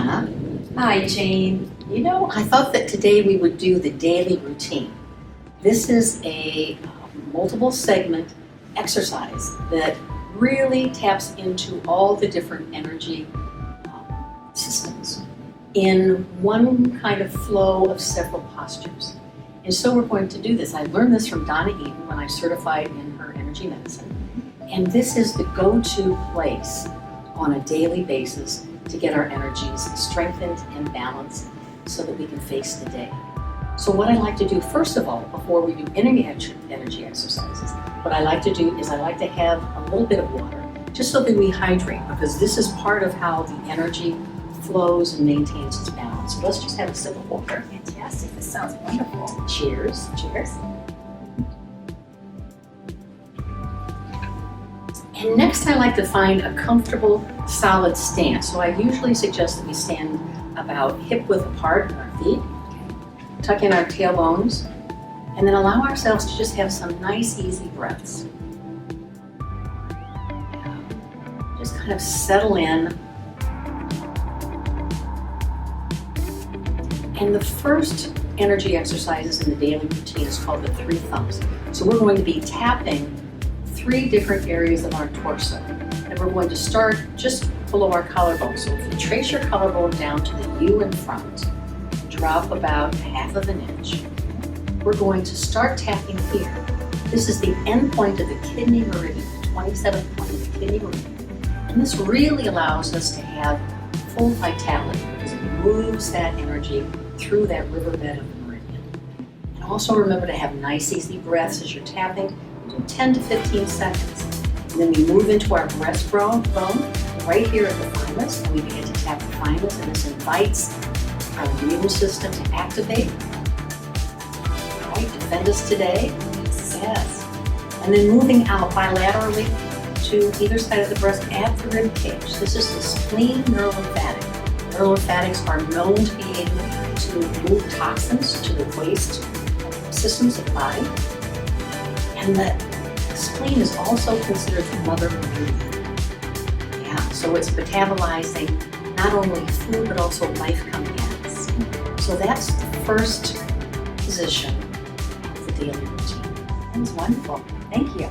Donna. Hi, Jane. You know, I thought that today we would do the daily routine. This is a multiple segment exercise that really taps into all the different energy systems in one kind of flow of several postures. And so we're going to do this. I learned this from Donna Eden when I certified in her energy medicine. And this is the go-to place on a daily basis to get our energies strengthened and balanced so that we can face the day. So what I like to do, first of all, before we do energy exercises, what I like to do is I like to have a little bit of water, just so that we hydrate, because this is part of how the energy flows and maintains its balance. So let's just have a sip of water. Fantastic. This sounds wonderful. Cheers. Cheers. And next I like to find a comfortable, solid stance. So I usually suggest that we stand about hip width apart on our feet, tuck in our tailbones, and then allow ourselves to just have some nice, easy breaths. Just kind of settle in. And the first energy exercises in the daily routine is called the Three Thumps. So we're going to be tapping 3 different areas of our torso. And we're going to start just below our collarbone. So if you trace your collarbone down to the U in front, drop about 1/2 inch. We're going to start tapping here. This is the end point of the kidney meridian, the 27th point of the kidney meridian. And this really allows us to have full vitality because it moves that energy through that riverbed of the meridian. And also remember to have nice, easy breaths as you're tapping. Do 10 to 15 seconds. And then we move into our breastbone right here at the thymus, and we begin to tap the thymus, and this invites our immune system to activate. All right, defend us today. Yes. And then moving out bilaterally to either side of the breast at the rib cage. This is the spleen neurolymphatic. Neurolymphatics are known to be able to move toxins to the waste systems of the body. And the spleen is also considered the mother of breathing. Yeah, so it's metabolizing not only food but also life coming at us. So that's the first position of the daily routine. That was wonderful. Thank you.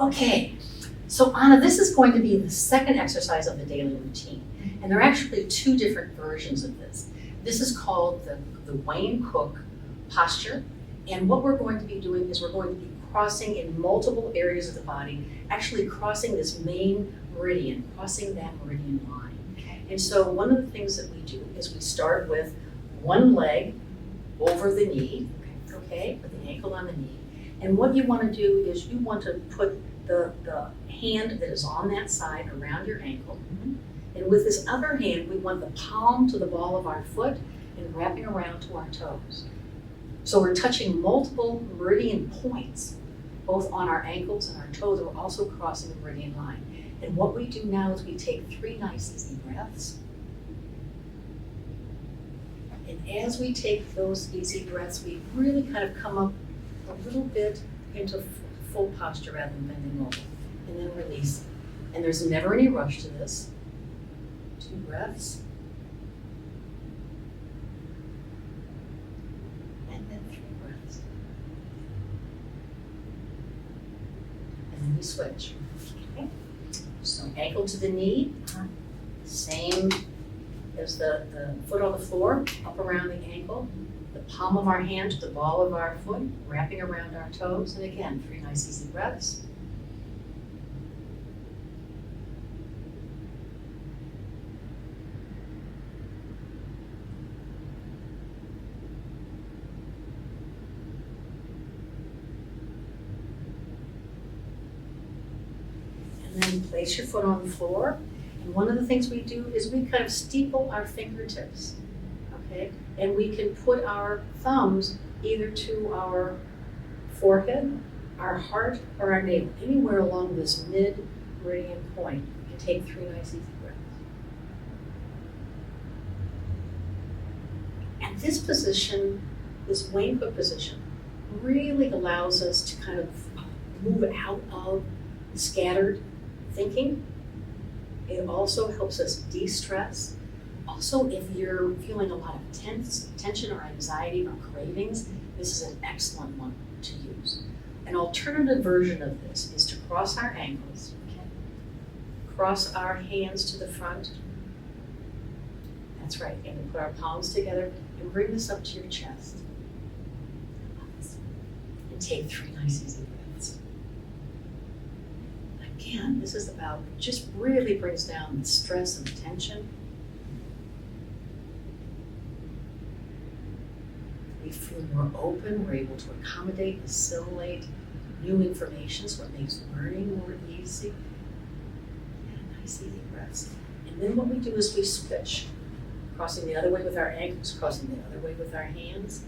Okay, so Anna, this is going to be the second exercise of the daily routine. And there are actually 2 different versions of this. This is called the Wayne Cook posture, and what we're going to be doing is we're going to be crossing in multiple areas of the body, actually crossing this main meridian, crossing that meridian line. Okay. And so one of the things that we do is we start with one leg over the knee, okay, with the ankle on the knee. And what you want to do is you want to put the hand that is on that side around your ankle. And with this other hand, we want the palm to the ball of our foot and wrapping around to our toes. So we're touching multiple meridian points, both on our ankles and our toes, and we're also crossing the meridian line. And what we do now is we take 3 nice easy breaths. And as we take those easy breaths, we really kind of come up a little bit into full posture rather than bending over, and then release. And there's never any rush to this. 2 breaths. And then 3 breaths. And then we switch. Okay? So ankle to the knee, same as the foot on the floor, up around the ankle, the palm of our hand to the ball of our foot, wrapping around our toes, and again, 3 nice easy breaths. And then place your foot on the floor. And one of the things we do is we kind of steeple our fingertips, okay? And we can put our thumbs either to our forehead, our heart, or our navel, anywhere along this mid-meridian point. You can take 3 nice easy breaths. And this position, this Wayne Cook position, really allows us to kind of move out of scattered thinking It also helps us de-stress. Also, if you're feeling a lot of tension or anxiety or cravings, this is an excellent one to use. An alternative version of this is to cross our ankles, cross our hands to the front. That's right, and we put our palms together and bring this up to your chest. And take 3 nice easy breaths. Again, this is about, just really brings down the stress and tension. We feel more open, we're able to accommodate, assimilate new information, so it makes learning more easy. Yeah, nice easy breaths. And then what we do is we switch, crossing the other way with our ankles, crossing the other way with our hands.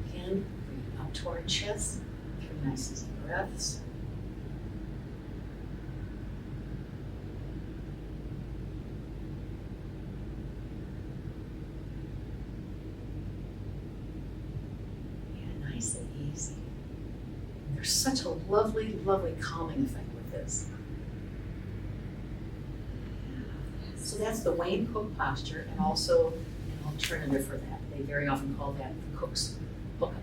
Again, bring it up to our chest, 3 nice easy breaths. Nice and easy. There's such a lovely, lovely calming effect with this. So that's the Wayne Cook posture, and also an alternative for that. They very often call that the Cook's hookup.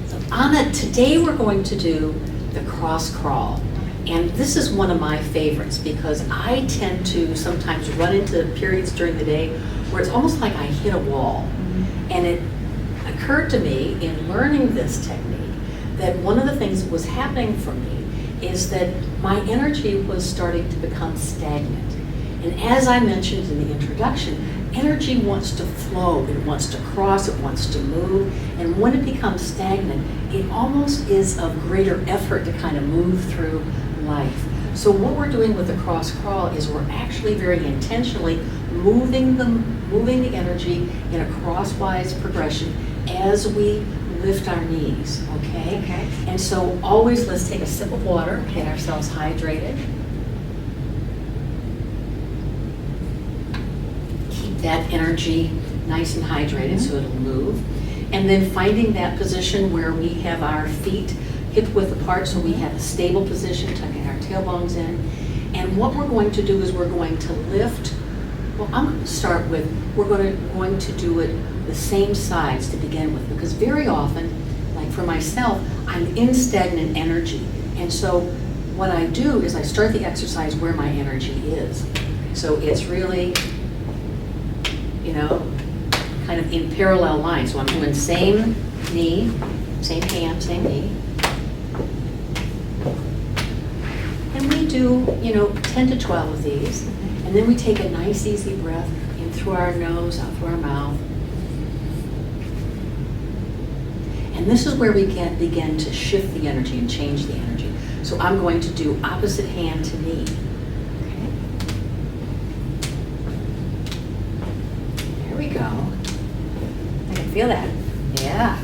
So Anna, today we're going to do the cross crawl. And this is one of my favorites because I tend to sometimes run into periods during the day where it's almost like I hit a wall. And it occurred to me in learning this technique that one of the things that was happening for me is that my energy was starting to become stagnant. And as I mentioned in the introduction, energy wants to flow, it wants to cross, it wants to move, and when it becomes stagnant, it almost is of greater effort to kind of move through life. So what we're doing with the cross crawl is we're actually very intentionally moving the energy in a crosswise progression as we lift our knees, okay? Okay. And so always let's take a sip of water, get ourselves hydrated. Keep that energy nice and hydrated so it'll move. And then finding that position where we have our feet hip width apart so we have a stable position, tucking our tailbones in. And what we're going to do is we're going to lift. Well, I'm going to start with, we're going to do it the same sides to begin with, because very often, like for myself, I'm in stagnant energy. And so what I do is I start the exercise where my energy is. So it's really, kind of in parallel lines. So I'm doing same knee, same hand, same knee. And we do, 10 to 12 of these. And then we take a nice easy breath in through our nose, out through our mouth. And this is where we can begin to shift the energy and change the energy. So I'm going to do opposite hand to knee. Okay. There we go. I can feel that. Yeah.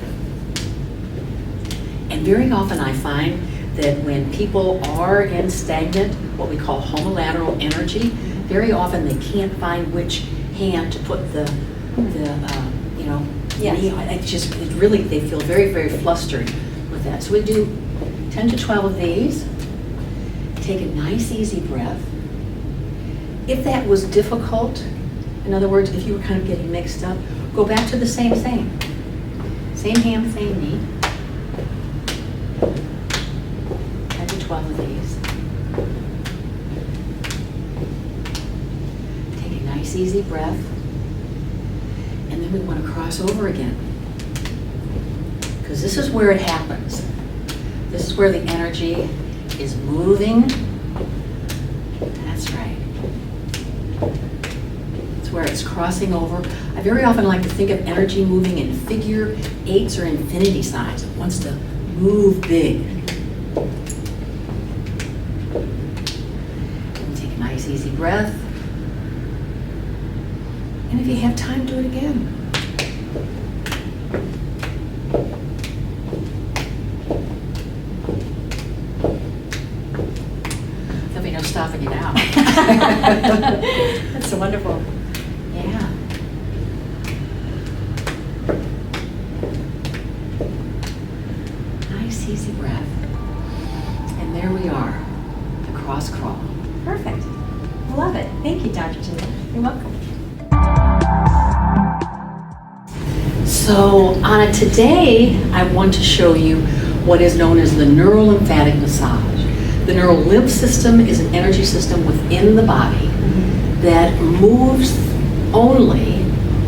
And very often I find that when people are in stagnant, what we call homolateral energy, very often they can't find which hand to put the Yes. knee on. They feel very, very flustered with that. So we do 10 to 12 of these. Take a nice, easy breath. If that was difficult, in other words, if you were kind of getting mixed up, go back to the same thing. Same hand, same knee. 10 to 12 of these. Take a nice, easy breath. And then we want to cross over again. Because this is where it happens. This is where the energy is moving. That's right. It's where it's crossing over. I very often like to think of energy moving in figure eights or infinity signs. It wants to move big. And take a nice easy breath. And if you have time, do it again. There'll be no stopping you now. That's so wonderful. Yeah. Nice, easy breath. And there we are. Dr. Tina. You're welcome. So today I want to show you what is known as the neurolymphatic massage. The neural lymph system is an energy system within the body that moves only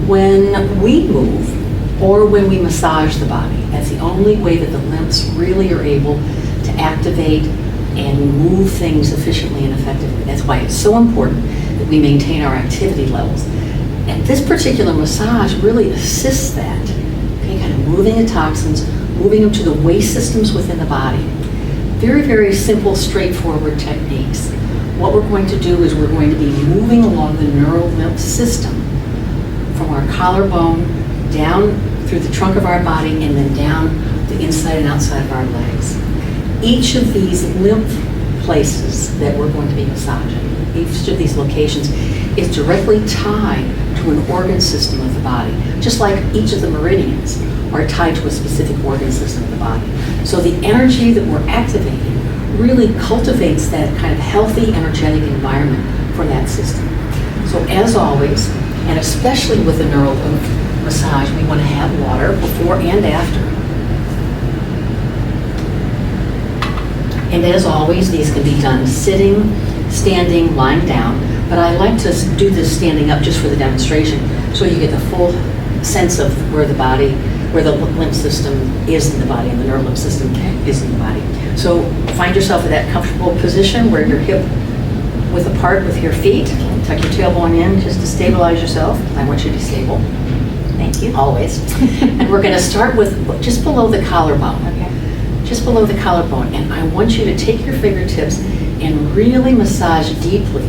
when we move or when we massage the body. That's the only way that the lymphs really are able to activate and move things efficiently and effectively. That's why it's so important that we maintain our activity levels. And this particular massage really assists that, okay, kind of moving the toxins, moving them to the waste systems within the body. Very, very simple, straightforward techniques. What we're going to do is we're going to be moving along the neural lymph system from our collarbone down through the trunk of our body and then down the inside and outside of our legs. Each of these lymph places that we're going to be massaging, each of these locations is directly tied to an organ system of the body, just like each of the meridians are tied to a specific organ system of the body. So the energy that we're activating really cultivates that kind of healthy, energetic environment for that system. So as always, and especially with the neural lymph massage, we want to have water before and after. And as always, these can be done sitting, standing, lying down, but I like to do this standing up just for the demonstration so you get the full sense of where the body, where the lymph system is in the body and the neural lymph system is in the body. So find yourself in that comfortable position where you're hip width apart with your feet. Tuck your tailbone in just to stabilize yourself. I want you to be stable. Thank you. Always. And we're going to start with just below the collarbone. Okay. Just below the collarbone. And I want you to take your fingertips and really massage deeply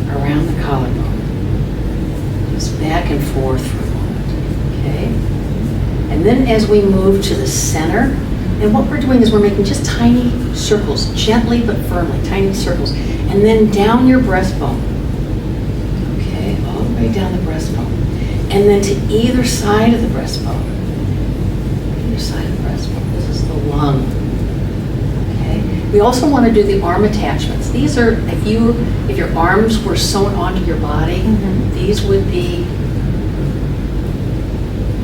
around the collarbone. Just back and forth for a moment. Okay? And then as we move to the center, and what we're doing is we're making just tiny circles, gently but firmly, tiny circles. And then down your breastbone. Okay, all the way down the breastbone. And then to either side of the breastbone. Either side of the breastbone. This is the lung. Okay. We also want to do the arm attachments. These are, if your arms were sewn onto your body, these would be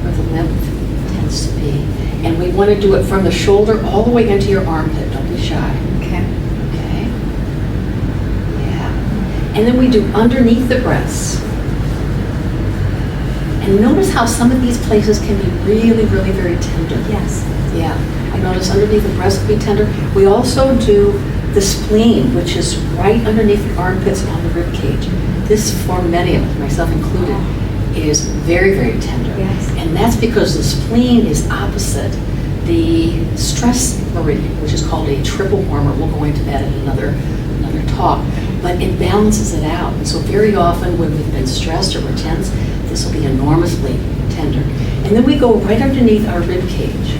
where the lymph tends to be. And we want to do it from the shoulder all the way into your armpit. Don't be shy. Okay. Okay. Yeah. And then we do underneath the breasts. And notice how some of these places can be really, really very tender. Yes. Yeah. I notice underneath the breast can be tender. We also do the spleen, which is right underneath the armpits on the rib cage. This, for many of us, myself included, is very, very tender. Yes. And that's because the spleen is opposite the stress meridian, which is called a triple warmer. We'll go into that in another talk. But it balances it out. And so very often when we've been stressed or we're tense, this will be enormously tender. And then we go right underneath our rib cage.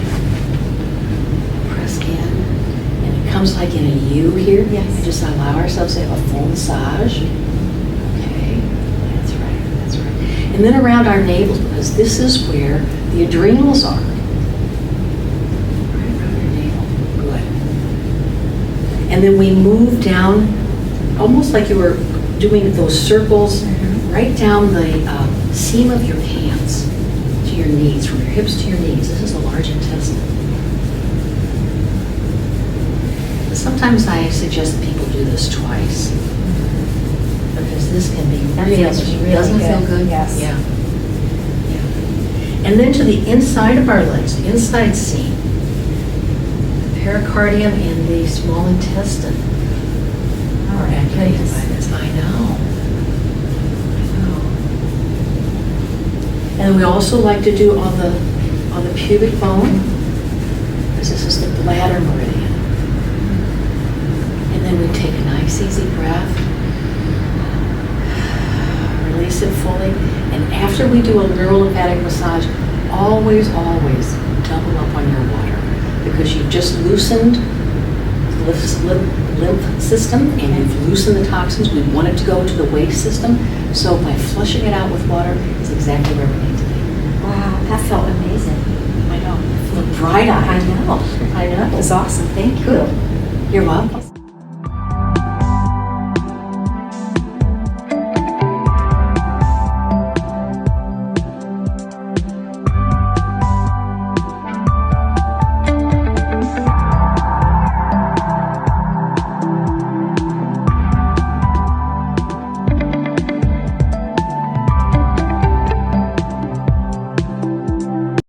Press in. And it comes like in a U here. Yes. And just allow ourselves to have a full massage. Okay. That's right. That's right. And then around our navels, because this is where the adrenals are. Right around your navel. Good. And then we move down, almost like you were doing those circles, right down the seam of your hands to your knees, from your hips to your knees. This is the large intestine. Sometimes I suggest that people do this twice, because this can be really, doesn't feel good. Yes. Yeah. Yeah. And then to the inside of our legs, the inside seam, the pericardium and the small intestine are activated by this. I know. And we also like to do on the pubic bone, because this is the bladder meridian. And then we take a nice easy breath, release it fully, and after we do a neurolymphatic massage, always, always double up on your water, because you've just loosened the lymph system and you've loosened the toxins. We want it to go to the waste system. So by flushing it out with water is exactly where we need to be. Wow, that felt amazing. I know. You feel bright-eyed. I know. It was awesome. Thank you. Good. You're welcome.